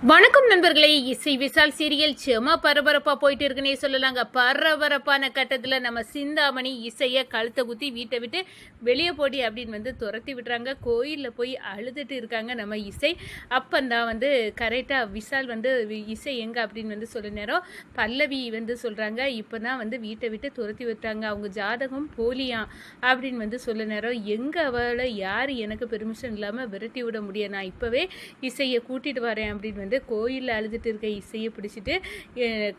வணக்கம் நண்பர்களே. இசை விசால் சீரியல் செம பரபரப்பா போயிட்டு இருக்குன்னே சொல்லலாங்க. பரபரப்பான கட்டத்துல நம்ம சிந்தாமணி இசைய கழுத்தை குத்தி வீட்டை விட்டு வெளியே போடி அப்படின்னு துரத்தி விடுறாங்க. கோயிலில் போய் அழுதுட்டு இருக்காங்க நம்ம இசை. அப்பந்தான் கரெக்டா விசால் இசை எங்க அப்படின்னு சொல்ல நேரம் பல்லவி சொல்றாங்க, இப்பதான் வீட்டை விட்டு துரத்தி விட்டாங்க, அவங்க ஜாதகம் போலியாம் அப்படின்னு சொல்ல நேரம் எங்க அவளை யாரு எனக்கு பெர்மிஷன் இல்லாம விரட்டி விட முடியும், நான் இப்பவே இசையை கூட்டிட்டு வரேன் அப்படின்னு கோயிலில் அழுதுட்டு இருக்க இசையை பிடிச்சிட்டு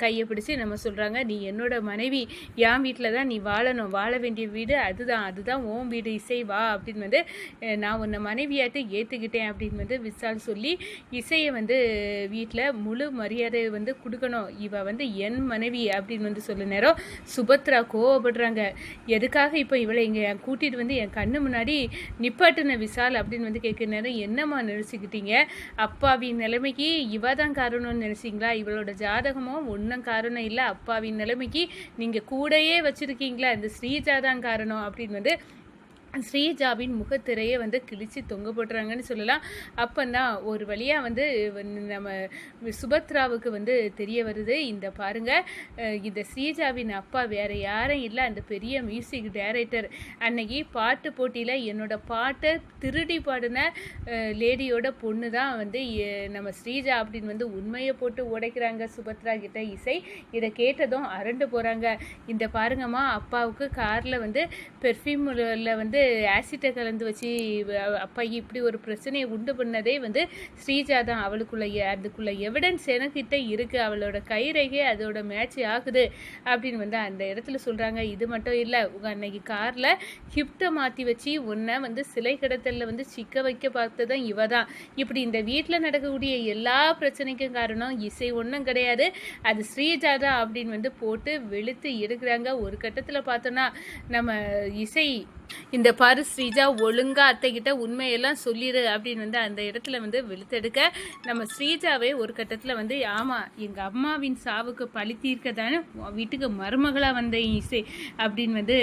கையை பிடிச்சி நம்ம சொல்கிறாங்க, நீ என்னோட மனைவி, என் வீட்டில் தான் நீ வாழணும், வாழ வேண்டிய வீடு அதுதான் உன் வீடு இசை, வா அப்படின்னு நான் உன்னை மனைவியாட்டு ஏற்றுக்கிட்டேன் அப்படின்னு விசால் சொல்லி இசையை வீட்டில் முழு மரியாதை கொடுக்கணும், இவ என் மனைவி அப்படின்னு சொல்ல நேரம் சுபத்ரா கோவப்படுறாங்க. எதுக்காக இப்போ இவளை இங்கே கூட்டிகிட்டு என் கண்ணு முன்னாடி நிப்பாட்டின விசால் அப்படின்னு கேட்குற நேரம், என்னம்மா நினச்சிக்கிட்டீங்க, அப்பாவின் நிலைமைக்கு இவ தான் காரணம்னு நினைச்சிங்களா, இவளோட ஜாதகமும் ஒன்றும் காரணம் இல்லை, அப்பாவின் நிலைமைக்கு நீங்கள் கூடையே வச்சுருக்கீங்களா, இந்த ஸ்ரீஜா தான் காரணம் அப்படின்னு ஸ்ரீஜாவின் முகத்திரையை கிழிச்சு தொங்க போட்டுறாங்கன்னு சொல்லலாம். அப்போந்தான் ஒரு வழியாக நம்ம சுபத்ராவுக்கு தெரிய வருது, இந்த பாருங்க, இந்த ஸ்ரீஜாவின் அப்பா வேற யாரும் இல்லை, அந்த பெரிய மியூசிக் டைரக்டர், அன்னைக்கு பாட்டு போட்டியில் என்னோட பாட்டை திருடி பாடின லேடியோட பொண்ணு தான் நம்ம ஸ்ரீஜா அப்படின்னு உண்மையை போட்டு உடைக்கிறாங்க சுபத்ரா கிட்ட இசை. இதை கேட்டதும் அரண்டு போகிறாங்க. இந்த பாருங்கம்மா, அப்பாவுக்கு காரில் பெர்ஃப்யூமில் ஆசிட்டை கலந்து வச்சு அப்பா இப்படி ஒரு பிரச்சனையை உண்டு பண்ணதே ஸ்ரீஜா தான், அதுக்குள்ள எவிடன்ஸ் எனக்கிட்ட இருக்குது, அவளோட கைரேகை அதோட மேட்ச் ஆகுது அப்படின்னு அந்த இடத்துல சொல்கிறாங்க. இது மட்டும் இல்லை, உங்கள் அன்னைக்கு காரில் ஹிப்டை மாற்றி வச்சு உன்னை சிலை கடத்தலில் சிக்க வைக்க பார்த்ததான் இவ தான், இப்படி இந்த வீட்டில் நடக்கக்கூடிய எல்லா பிரச்சனைக்கும் காரணம் இசை ஒன்றும் கிடையாது, அது ஸ்ரீஜா தான் அப்படின்னு போட்டு வெளுத்து எடுக்கிறாங்க. ஒரு கட்டத்தில் பார்த்தோன்னா நம்ம இசை, இந்த பாரு ஸ்ரீஜா, ஒழுங்கா அத்தைக்கிட்ட உண்மையெல்லாம் சொல்லிடு அப்படின்னு அந்த இடத்துல வெளுத்தெடுக்க நம்ம ஸ்ரீஜாவே ஒரு கட்டத்தில் ஆமாம், எங்கள் அம்மாவின் சாவுக்கு பழி தீர்க்க தானே வீட்டுக்கு மருமகளாக வந்தேன் இசை அப்படின்னு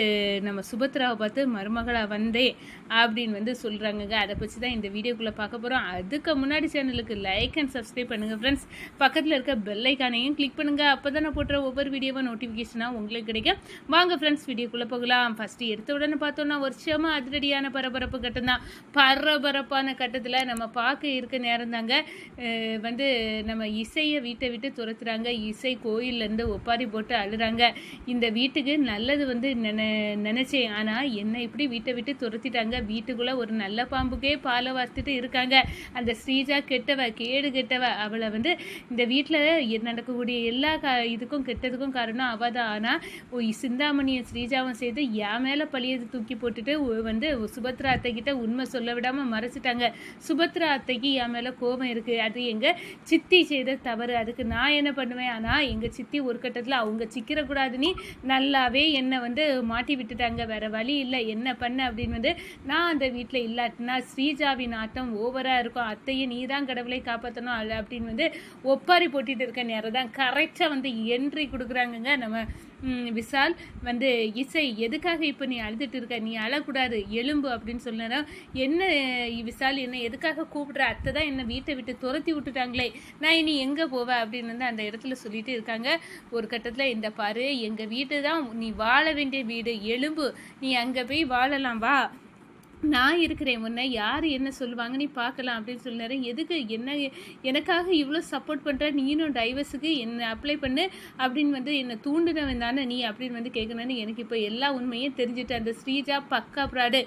நம்ம சுபத்ராவை பார்த்து மருமகளாக வந்தேன் அப்படின்னு சொல்கிறாங்க. அதை பற்றி தான் இந்த வீடியோக்குள்ளே பார்க்க போகிறோம். அதுக்கு முன்னாடி சேனலுக்கு லைக் அண்ட் சப்ஸ்கிரைப் பண்ணுங்கள் ஃப்ரெண்ட்ஸ். பக்கத்தில் இருக்க பெல் ஐக்கானையும் கிளிக் பண்ணுங்கள், அப்போ தான் நான் போட்டுற ஒவ்வொரு வீடியோவும் நோட்டிஃபிகேஷனாக உங்களுக்கு கிடைக்கும். வாங்க ஃப்ரெண்ட்ஸ், வீடியோக்குள்ளே போகலாம். ஃபஸ்ட்டு எடுத்த உடனே பார்த்தோன்னா வருஷமாக அதிரடியான பரபரப்பு கட்டம் தான். பரபரப்பான கட்டத்தில் நம்ம பார்க்க இருக்க நேரம் தாங்க நம்ம இசையை வீட்டை விட்டு துரத்துறாங்க. இசை கோயிலேருந்து ஒப்பாரி போட்டு அழுறாங்க. இந்த வீட்டுக்கு நல்லது நினச்சேன், ஆனால் என்னை இப்படி வீட்டை விட்டு துரத்திட்டாங்க, வீட்டுக்குள்ளே ஒரு நல்ல பாம்புக்கே பாலை வார்த்துட்டு இருக்காங்க, அந்த ஸ்ரீஜா கெட்டவ, கேடு கெட்டவ, அவளை இந்த வீட்டில் நடக்கக்கூடிய எல்லா இதுக்கும் கெட்டதுக்கும் காரணம் அவ தான். ஆனால் சிந்தாமணியும் ஸ்ரீஜாவும் சேர்த்து என் மேலே பழியது தூக்கி போட்டுட்டு சுபத்ரா அத்தைக்கிட்ட உண்மை சொல்ல விடாமல் மறைச்சிட்டாங்க. சுபத்ரா அத்தைக்கு என் மேலே கோபம் இருக்குது, அது எங்கள் சித்தி செய்த தவறு, அதுக்கு நான் என்ன பண்ணுவேன், ஆனால் எங்கள் சித்தி ஒரு கட்டத்தில் அவங்க சிக்கிறக்கூடாதுன்னு நல்லாவே என்னை மாட்டி விட்டுட்டாங்க, வேறு வழி இல்லை, என்ன பண்ண அப்படின்னு நான் அந்த வீட்டில் இல்லாட்டினா ஸ்ரீஜாவின் ஆட்டம் ஓவராக இருக்கும், அத்தையை நீ தான் கடவுளை காப்பாற்றணும் அப்படின்னு ஒப்பாரி போட்டிட்டு இருக்க நேரம் தான் கரெக்டாக என்ட்ரி கொடுக்குறாங்கங்க நம்ம விசால். இசை, எதுக்காக இப்போ நீ அழுதுட்டு இருக்க, நீ அழக்கூடாது, எலும்பு அப்படின்னு சொன்னா, என்ன விசால், என்ன எதுக்காக கூப்பிடுற, அத்தை தான் என்னை வீட்டை விட்டு துரத்தி விட்டுட்டாங்களே, நான் இனி எங்கே போவேன் அப்படின்னு அந்த இடத்துல சொல்லிட்டு இருக்காங்க. ஒரு கட்டத்தில், இந்த பாரு, எங்கள் வீட்டு தான் நீ வாழ வேண்டிய வீடு, எலும்பு, நீ அங்கே போய் வாழலாம், வா, நான் இருக்கிறேன், உன்னை யார் என்ன சொல்லுவாங்க நீ பார்க்கலாம் அப்படின்னு சொன்னார். எதுக்கு என்ன எனக்காக இவ்வளோ சப்போர்ட் பண்ணுற, நீனும் டைவர்ஸுக்கு என்னை அப்ளை பண்ணு அப்படின்னு என்னை தூண்டினவன் தானே நீ அப்படின்னு கேட்கணுன்னு எனக்கு இப்போ எல்லா உண்மையும் தெரிஞ்சுட்டு, அந்த ஸ்ரீஜா பக்கா ப்ராடு,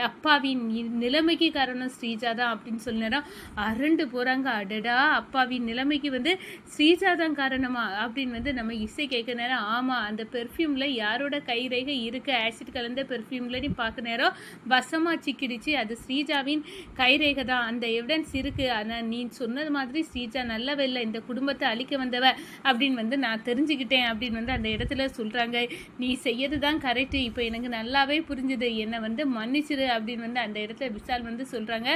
அப்பாவின் நிலைமைக்கு காரணம் ஸ்ரீஜா தான் அப்படின்னு சொன்னாரோ அரண்டு போகிறாங்க. அடடா, அப்பாவின் நிலைமைக்கு ஸ்ரீஜா தான் காரணமா அப்படின்னு நம்ம இசை கேட்க நேரம், ஆமாம், அந்த பெர்ஃப்யூமில் யாரோட கைரேகை இருக்குது, ஆசிட் கலந்த பெர்ஃப்யூமில் நீ பார்க்க நேரம் வசமாக சிக்கிடுச்சு, அது ஸ்ரீஜாவின் கைரேகை தான், அந்த எவிடன்ஸ் இருக்கு, ஆனால் நீ சொன்னது மாதிரி ஸ்ரீஜா நல்லவ இல்லை, இந்த குடும்பத்தை அழிக்க வந்தவ அப்படின்னு நான் தெரிஞ்சுக்கிட்டேன் அப்படின்னு அந்த இடத்துல சொல்றாங்க. நீ செய்யறது தான் கரெக்டு, இப்போ எனக்கு நல்லாவே புரிஞ்சுது, என்னை மன்னிச்சிரு அப்படின்னு அந்த இடத்துல விசால் சொல்றாங்க.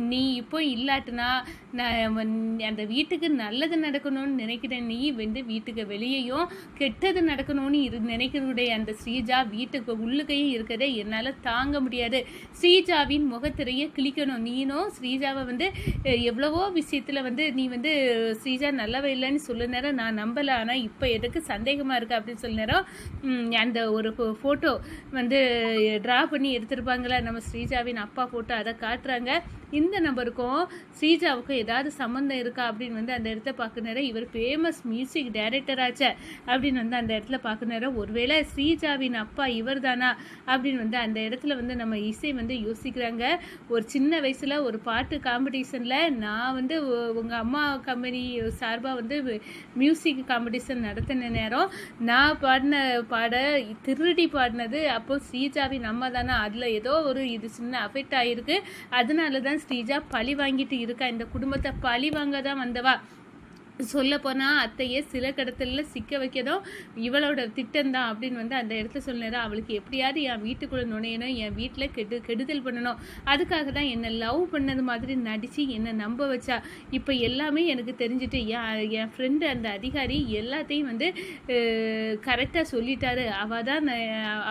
நீ இப்போ இல்லாட்டுனா நான் அந்த வீட்டுக்கு நல்லது நடக்கணும்னு நினைக்கிறேன், நீ வீட்டுக்கு வெளியேயும் கெட்டது நடக்கணும்னு நினைக்கிறனுடைய அந்த ஸ்ரீஜா வீட்டுக்கு உள்ளுக்கையும் இருக்கிறதே என்னால் தாங்க முடியாது. ஸ்ரீஜாவின் முகத்திரையை கிழிக்கணும். நீனும் ஸ்ரீஜாவை வந்து எவ்வளவோ விஷயத்தில் வந்து நீ வந்து ஸ்ரீஜா நல்லவ இல்லைன்னு சொல்ல நேரம் நான் நம்பலை, ஆனால் இப்போ எதுக்கு சந்தேகமாக இருக்குது அப்படின்னு சொல்ல நேரம் அந்த ஒரு ஃபோட்டோ வந்து ட்ரா பண்ணி எடுத்திருப்பாங்களா நம்ம ஸ்ரீஜாவின் அப்பா ஃபோட்டோ, அதை காட்டுறாங்க. இந்த நபருக்கும் ஸ்ரீஜாவுக்கும் ஏதாவது சம்மந்தம் இருக்கா அப்படின்னு வந்து அந்த இடத்த பார்க்க நேரம் இவர் ஃபேமஸ் மியூசிக் டைரக்டர் ஆச்சே அப்படின்னு வந்து அந்த இடத்துல பார்க்க நேரம் ஒருவேளை ஸ்ரீஜாவின் அப்பா இவர் தானா அப்படின்னு வந்து அந்த இடத்துல வந்து நம்ம இசை வந்து யோசிக்கிறாங்க. ஒரு சின்ன வயசில் ஒரு பாட்டு காம்படிஷனில் நான் வந்து உங்கள் அம்மா கம்பெனி சார்பாக வந்து மியூசிக் காம்படிஷன் நடத்தின நேரம் நான் பாட திருடி பாடினது அப்போ ஸ்ரீஜாவின் அம்மா தானே, அதில் ஏதோ ஒரு இது சின்ன அஃபெக்ட் ஆகிருக்கு, அதனால தான் ஸ்ரீஜா பழி வாங்கிட்டு இருக்கா, இந்த குடும்பத்தை பழி வாங்க தான் வந்தவா. சொல்ல போனால் அத்தையே சில கடத்தலில் சிக்க வைக்கதும் இவளோட திட்டம்தான் அப்படின்னு வந்து அந்த இடத்துல சொன்னார். அவளுக்கு எப்படியாவது என் வீட்டுக்குள்ளே நுழையணும், என் வீட்டில் கெடுதல் பண்ணணும், அதுக்காக தான் என்னை லவ் பண்ணது மாதிரி நடித்து என்னை நம்ப வச்சா. இப்போ எல்லாமே எனக்கு தெரிஞ்சுட்டு என் ஃப்ரெண்டு அந்த அதிகாரி எல்லாத்தையும் வந்து கரெக்டாக சொல்லிட்டாரு, அவள் தான்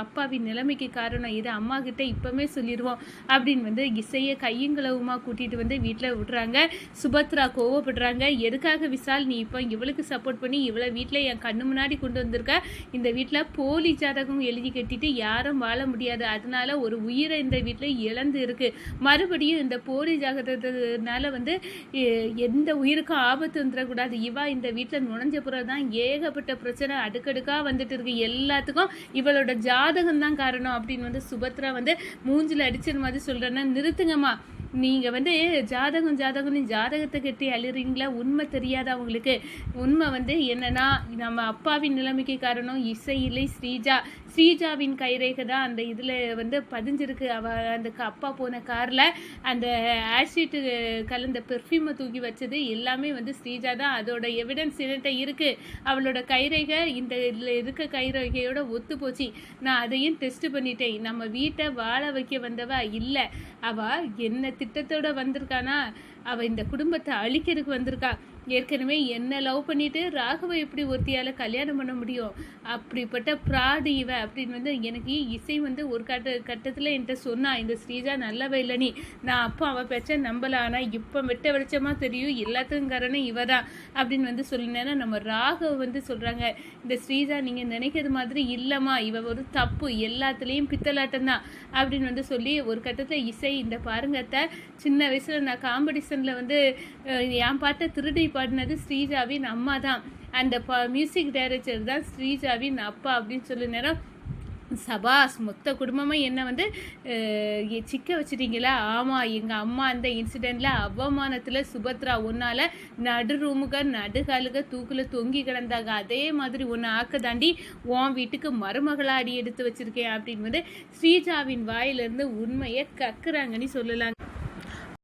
அப்பாவின் நிலைமைக்கு காரணம், இது அம்மா கிட்ட இப்போவே சொல்லிடுவோம் அப்படின்னு வந்து இசையை கையங்களவுமா கூட்டிகிட்டு வந்து வீட்டில் விடுறாங்க. சுபத்ரா கோவப்படுறாங்க. எதுக்காக நீ இப்போ இவளுக்கு சப்போர்ட் பண்ணி இவளை வீட்டில் என் கண்ணு முன்னாடி கொண்டு வந்திருக்க, இந்த வீட்டில் போலி ஜாதகம் எழுதி கட்டிட்டு யாரும் வாழ முடியாது, அதனால ஒரு உயிரை இந்த வீட்டில் இழந்து இருக்கு, மறுபடியும் இந்த போலி ஜாதகத்தினால வந்து எந்த உயிருக்கும் ஆபத்து வந்துடக்கூடாது, இவா இந்த வீட்டில் நுழைஞ்ச பிறகுதான் ஏகப்பட்ட பிரச்சனை அடுக்கடுக்காக வந்துட்டு இருக்கு, எல்லாத்துக்கும் இவளோட ஜாதகம் தான் காரணம் அப்படின்னு வந்து சுபத்ரா வந்து மூஞ்சில் அடிச்சது மாதிரி சொல்கிறேன்னா நிறுத்துங்கம்மா, நீங்கள் வந்து ஜாதகம்னு ஜாதகத்தை கட்டி அழுறீங்களா, உண்மை தெரியாத அவங்களுக்கு. உண்மை வந்து என்னன்னா நம்ம அப்பாவின் நிலைமைக்கு காரணம் இசை இல்லை ஸ்ரீஜாவின் கைரேகை தான் அந்த இதில் வந்து பதிஞ்சிருக்கு. அந்த அப்பா போன காரில் அந்த ஆசிட் கலந்த பெர்ஃப்யூமை தூக்கி வச்சது எல்லாமே வந்து ஸ்ரீஜா தான், அதோட எவிடன்ஸ் என்கிட்ட இருக்குது, அவளோட கைரேகை இந்த இதில் இருக்க கைரேகையோட ஒத்து போச்சு, நான் அதையும் டெஸ்ட் பண்ணிட்டேன், நம்ம வீட்டை வாழ வைக்க வந்தவா இல்லை, அவள் என்ன திட்டத்தோட வந்திருக்கானா, அவள் இந்த குடும்பத்தை அழிக்கிறதுக்கு வந்திருக்கா, ஏற்கனவே என்ன லவ் பண்ணிட்டு ராகவை எப்படி ஒருத்தியால் கல்யாணம் பண்ண முடியும், அப்படிப்பட்ட ப்ராடு இவ அப்படின்னு வந்து எனக்கு இசை வந்து ஒரு கட்டத்தில் என்கிட்ட சொன்னா, இந்த ஸ்ரீஜா நல்லவ இல்லை நீ, நான் அப்போ அவள் பேச்ச நம்பலை, ஆனால் இப்போ வெட்ட வெளிச்சமாக தெரியும் எல்லாத்துக்கும் காரணம் இவ தான் அப்படின்னு வந்து சொல்லினேன்னா நம்ம ராகவ் வந்து சொல்கிறாங்க, இந்த ஸ்ரீஜா நீங்கள் நினைக்கிறது மாதிரி இல்லைம்மா, இவ ஒரு தப்பு, எல்லாத்துலேயும் பித்தலாட்டம் தான் அப்படின்னு வந்து சொல்லி ஒரு கட்டத்தில் இசை இந்த பாருங்கத்த சின்ன வயசில் நான் காம்படிஷனில் வந்து என் பாட்டை திருடி பாடினது ஸ்ரீஜாவின் அம்மா தான், அந்த மியூசிக் டைரக்டர் தான் ஸ்ரீஜாவின் அப்பா அப்படின்னு சொல்லி நேரம் சபாஸ் மொத்த குடும்பமாக என்ன வந்து சிக்க வச்சுட்டீங்களா, ஆமாம் எங்கள் அம்மா அந்த இன்சிடெண்ட்டில் அவமானத்தில் சுபத்ரா ஒன்றால் நடு ரூமுக நடுகாலுக தூக்கில் தொங்கி கிடந்தாங்க, அதே மாதிரி ஒன்று ஆக்க தாண்டி உன் வீட்டுக்கு மருமகளாக அடி எடுத்து வச்சுருக்கேன் அப்படின்னு வந்து ஸ்ரீஜாவின் வாயிலிருந்து உண்மையை கக்குறாங்கன்னு சொல்லலாங்க.